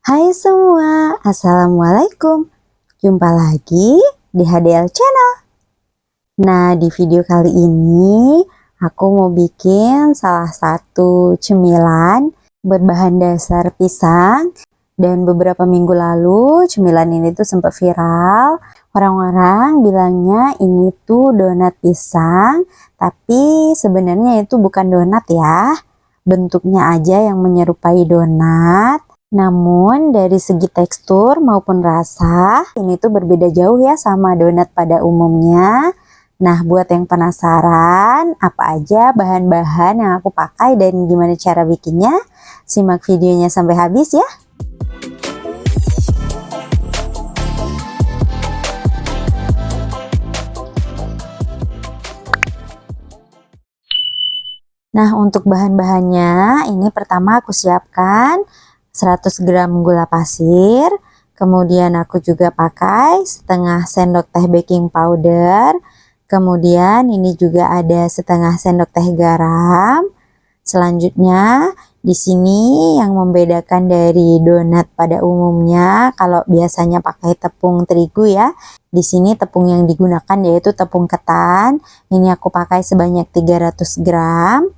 Hai semua, Assalamualaikum. Jumpa lagi di HDL Channel. Nah, di video kali ini aku mau bikin salah satu cemilan berbahan dasar pisang. Dan beberapa minggu lalu cemilan ini tuh sempat viral. Orang-orang bilangnya ini tuh donat pisang, tapi sebenarnya itu bukan donat ya. Bentuknya aja yang menyerupai donat. Namun dari segi tekstur maupun rasa ini tuh berbeda jauh ya sama donat pada umumnya. Nah, buat yang penasaran apa aja bahan-bahan yang aku pakai dan gimana cara bikinnya, simak videonya sampai habis ya. Nah, untuk bahan-bahannya ini pertama aku siapkan 100 gram gula pasir, kemudian aku juga pakai setengah sendok teh baking powder, kemudian ini juga ada setengah sendok teh garam. Selanjutnya di sini yang membedakan dari donat pada umumnya, kalau biasanya pakai tepung terigu ya, di sini tepung yang digunakan yaitu tepung ketan. Ini aku pakai sebanyak 300 gram.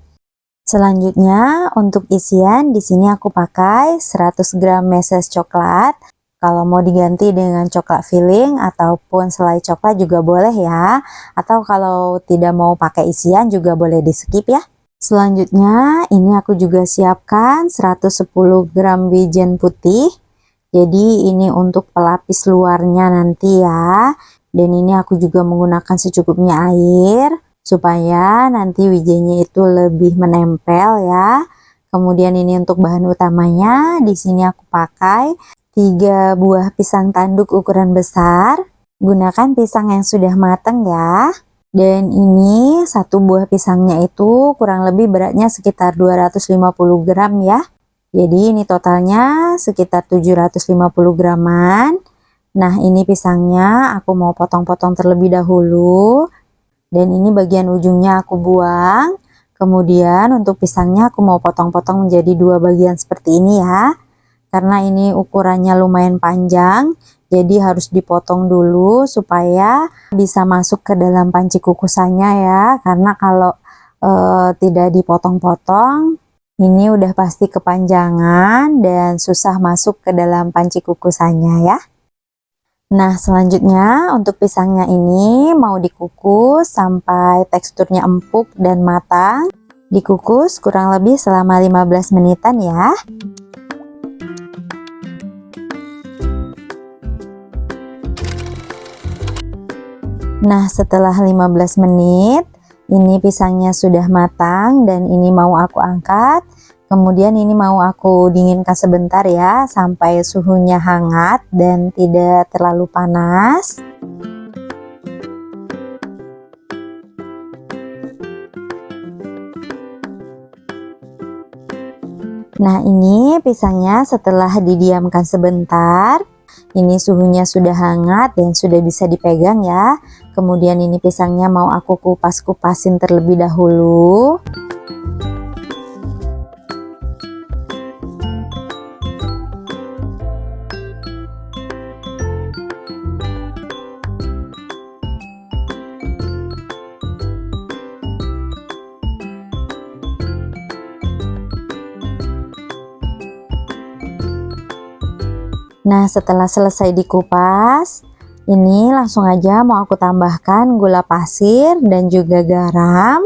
Selanjutnya untuk isian di sini aku pakai 100 gram meses coklat. Kalau mau diganti dengan coklat filling ataupun selai coklat juga boleh ya. Atau kalau tidak mau pakai isian juga boleh di skip ya. Selanjutnya ini aku juga siapkan 110 gram wijen putih. Jadi ini untuk pelapis luarnya nanti ya. Dan ini aku juga menggunakan secukupnya air supaya nanti wijennya itu lebih menempel ya. Kemudian ini untuk bahan utamanya, di sini aku pakai 3 buah pisang tanduk ukuran besar. Gunakan pisang yang sudah matang ya. Dan ini satu buah pisangnya itu kurang lebih beratnya sekitar 250 gram ya. Jadi ini totalnya sekitar 750 graman. Nah, ini pisangnya aku mau potong-potong terlebih dahulu. Dan ini bagian ujungnya aku buang. Kemudian untuk pisangnya aku mau potong-potong menjadi 2 bagian seperti ini ya. Karena ini ukurannya lumayan panjang, jadi harus dipotong dulu supaya bisa masuk ke dalam panci kukusannya ya. Karena kalau tidak dipotong-potong, ini udah pasti kepanjangan dan susah masuk ke dalam panci kukusannya ya. Nah, selanjutnya untuk pisangnya ini mau dikukus sampai teksturnya empuk dan matang. Dikukus kurang lebih selama 15 menitan ya. Nah, setelah 15 menit, ini pisangnya sudah matang dan ini mau aku angkat. Kemudian ini mau aku dinginkan sebentar ya, sampai suhunya hangat dan tidak terlalu panas. Nah, ini pisangnya setelah didiamkan sebentar, ini suhunya sudah hangat dan sudah bisa dipegang ya. Kemudian ini pisangnya mau aku kupas-kupasin terlebih dahulu. Nah, setelah selesai dikupas, ini langsung aja mau aku tambahkan gula pasir dan juga garam.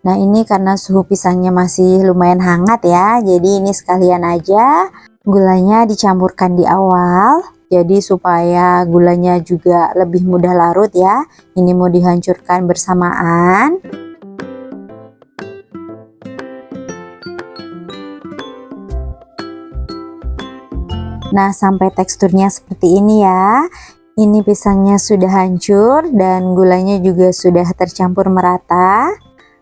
Nah, ini karena suhu pisangnya masih lumayan hangat ya, jadi ini sekalian aja gulanya dicampurkan di awal. Jadi supaya gulanya juga lebih mudah larut ya. Ini mau dihancurkan bersamaan. Nah, sampai teksturnya seperti ini ya. Ini pisangnya sudah hancur dan gulanya juga sudah tercampur merata.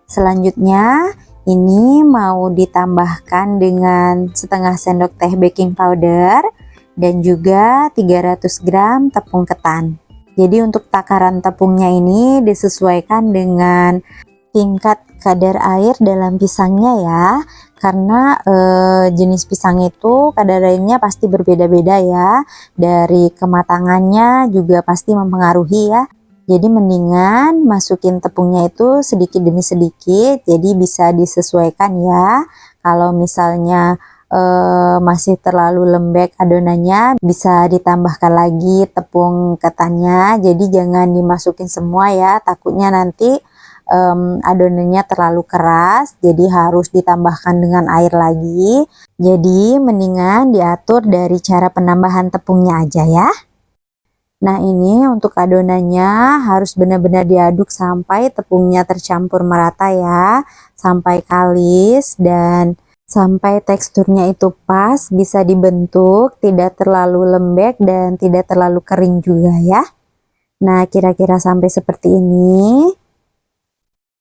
Selanjutnya ini mau ditambahkan dengan setengah sendok teh baking powder dan juga 300 gram tepung ketan. Jadi untuk takaran tepungnya ini disesuaikan dengan tingkat kadar air dalam pisangnya ya. karena jenis pisang itu kadar lainnya pasti berbeda-beda ya. Dari kematangannya juga pasti mempengaruhi ya. Jadi mendingan masukin tepungnya itu sedikit demi sedikit, jadi bisa disesuaikan ya. Kalau misalnya masih terlalu lembek adonannya, bisa ditambahkan lagi tepung ketannya. Jadi jangan dimasukin semua ya, takutnya nanti adonannya terlalu keras, jadi harus ditambahkan dengan air lagi. Jadi mendingan diatur dari cara penambahan tepungnya aja ya. Nah, ini untuk adonannya harus benar-benar diaduk sampai tepungnya tercampur merata ya, sampai kalis dan sampai teksturnya itu pas, bisa dibentuk, tidak terlalu lembek dan tidak terlalu kering juga ya. Nah, kira-kira sampai seperti ini.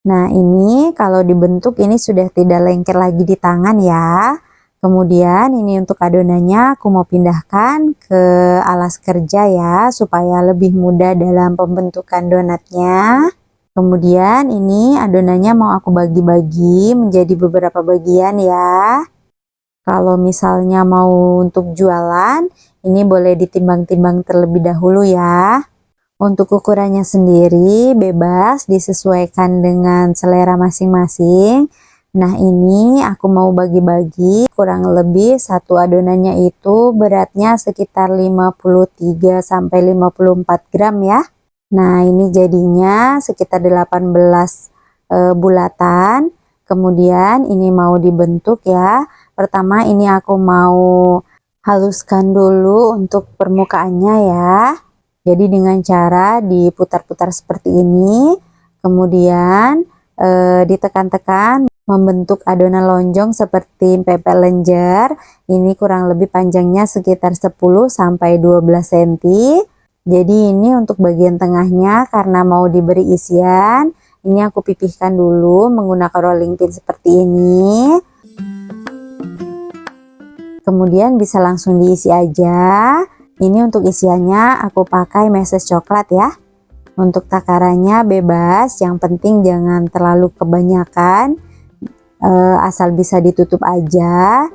Nah, ini kalau dibentuk ini sudah tidak lengket lagi di tangan ya. Kemudian ini untuk adonannya aku mau pindahkan ke alas kerja ya, supaya lebih mudah dalam pembentukan donatnya. Kemudian ini adonannya mau aku bagi-bagi menjadi beberapa bagian ya. Kalau misalnya mau untuk jualan, ini boleh ditimbang-timbang terlebih dahulu ya. Untuk ukurannya sendiri bebas disesuaikan dengan selera masing-masing. Nah, ini aku mau bagi-bagi, kurang lebih satu adonannya itu beratnya sekitar 53 sampai 54 gram ya. Nah, ini jadinya sekitar 18 bulatan. Kemudian ini mau dibentuk ya. Pertama ini aku mau haluskan dulu untuk permukaannya ya. Jadi dengan cara diputar-putar seperti ini. Kemudian ditekan-tekan membentuk adonan lonjong seperti pempek lenjer. Ini kurang lebih panjangnya sekitar 10 sampai 12 cm. Jadi ini untuk bagian tengahnya karena mau diberi isian, ini aku pipihkan dulu menggunakan rolling pin seperti ini. Kemudian bisa langsung diisi aja. Ini untuk isiannya aku pakai meses coklat ya. Untuk takarannya bebas, yang penting jangan terlalu kebanyakan. Asal bisa ditutup aja.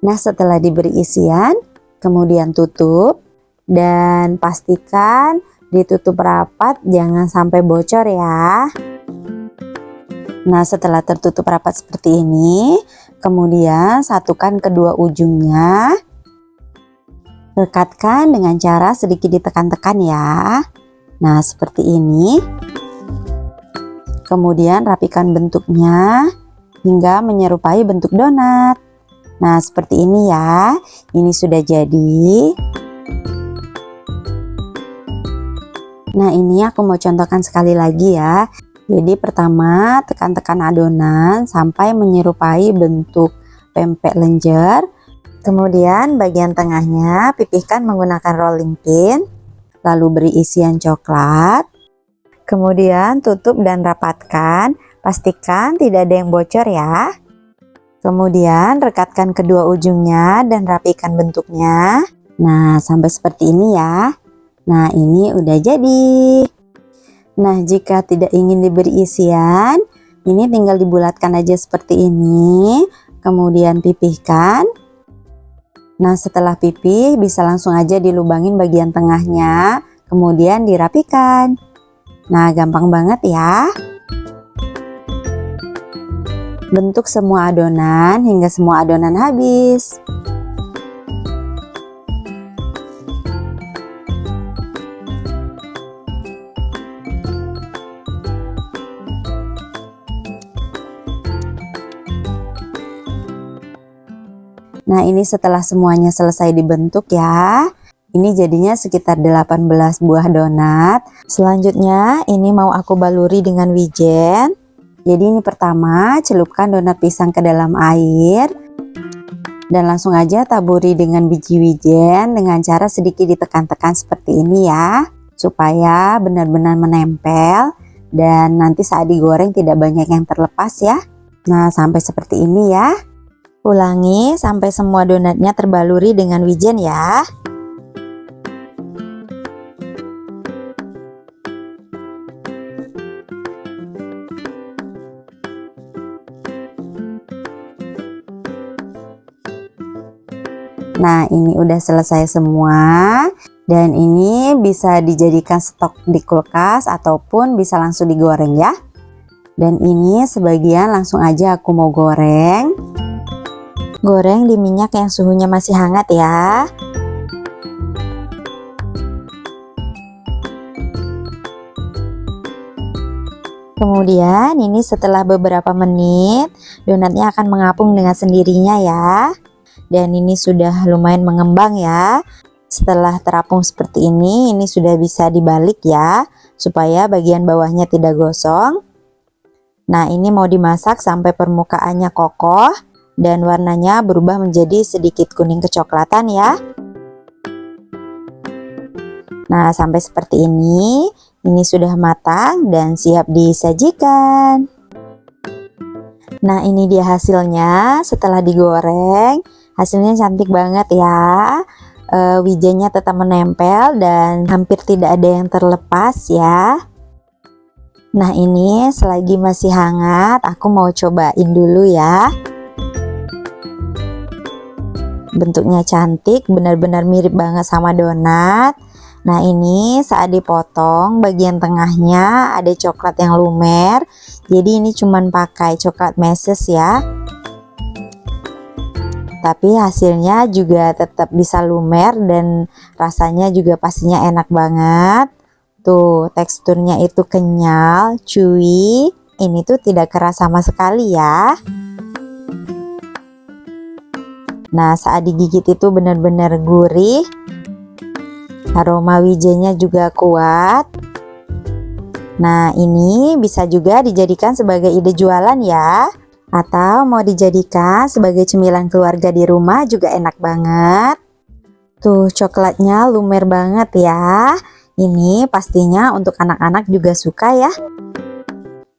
Nah, setelah diberi isian, kemudian tutup dan pastikan ditutup rapat, jangan sampai bocor ya. Nah, setelah tertutup rapat seperti ini, kemudian satukan kedua ujungnya. Rekatkan dengan cara sedikit ditekan-tekan ya. Nah, seperti ini. Kemudian rapikan bentuknya hingga menyerupai bentuk donat. Nah, seperti ini ya. Ini sudah jadi. Nah, ini aku mau contohkan sekali lagi ya. Jadi pertama tekan-tekan adonan sampai menyerupai bentuk pempek lenjer. Kemudian bagian tengahnya pipihkan menggunakan rolling pin, lalu beri isian coklat. Kemudian tutup dan rapatkan, pastikan tidak ada yang bocor ya. Kemudian rekatkan kedua ujungnya dan rapikan bentuknya. Nah, sampai seperti ini ya. Nah, ini udah jadi. Nah, jika tidak ingin diberi isian, ini tinggal dibulatkan aja seperti ini. Kemudian pipihkan. Nah, setelah pipih bisa langsung aja dilubangin bagian tengahnya, kemudian dirapikan. Nah, gampang banget ya. Bentuk semua adonan hingga semua adonan habis. Nah, ini setelah semuanya selesai dibentuk ya. Ini jadinya sekitar 18 buah donat. Selanjutnya ini mau aku baluri dengan wijen. Jadi ini pertama celupkan donat pisang ke dalam air. Dan langsung aja taburi dengan biji wijen dengan cara sedikit ditekan-tekan seperti ini ya. Supaya benar-benar menempel dan nanti saat digoreng tidak banyak yang terlepas ya. Nah, sampai seperti ini ya. Ulangi sampai semua donatnya terbaluri dengan wijen ya. Nah, ini udah selesai semua. Dan ini bisa dijadikan stok di kulkas ataupun bisa langsung digoreng ya. Dan ini sebagian langsung aja aku mau goreng. Goreng di minyak yang suhunya masih hangat ya. Kemudian ini setelah beberapa menit, donatnya akan mengapung dengan sendirinya ya. Dan ini sudah lumayan mengembang ya. Setelah terapung seperti ini sudah bisa dibalik ya, supaya bagian bawahnya tidak gosong. Nah, ini mau dimasak sampai permukaannya kokoh dan warnanya berubah menjadi sedikit kuning kecoklatan ya. Nah, sampai seperti ini sudah matang dan siap disajikan. Nah, ini dia hasilnya setelah digoreng. Hasilnya cantik banget ya. Wijennya tetap menempel dan hampir tidak ada yang terlepas ya. Nah, ini selagi masih hangat aku mau cobain dulu ya. Bentuknya cantik, benar-benar mirip banget sama donat. Nah, ini saat dipotong bagian tengahnya ada coklat yang lumer. Jadi ini cuman pakai coklat meses ya. Tapi hasilnya juga tetap bisa lumer dan rasanya juga pastinya enak banget. Tuh, teksturnya itu kenyal, chewy. Ini tuh tidak keras sama sekali ya. Nah, saat digigit itu benar-benar gurih. Aroma wijennya juga kuat. Nah, ini bisa juga dijadikan sebagai ide jualan ya. Atau mau dijadikan sebagai cemilan keluarga di rumah juga enak banget. Tuh, coklatnya lumer banget ya. Ini pastinya untuk anak-anak juga suka ya.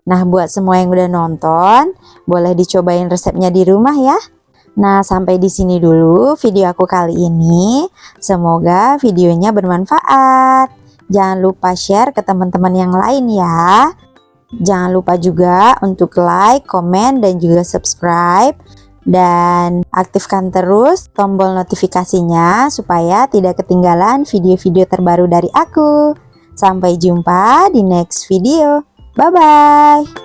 Nah, buat semua yang udah nonton, boleh dicobain resepnya di rumah ya. Nah, sampai di sini dulu video aku kali ini. Semoga videonya bermanfaat. Jangan lupa share ke teman-teman yang lain ya. Jangan lupa juga untuk like, komen, dan juga subscribe. Dan aktifkan terus tombol notifikasinya supaya tidak ketinggalan video-video terbaru dari aku. Sampai jumpa di next video. Bye-bye.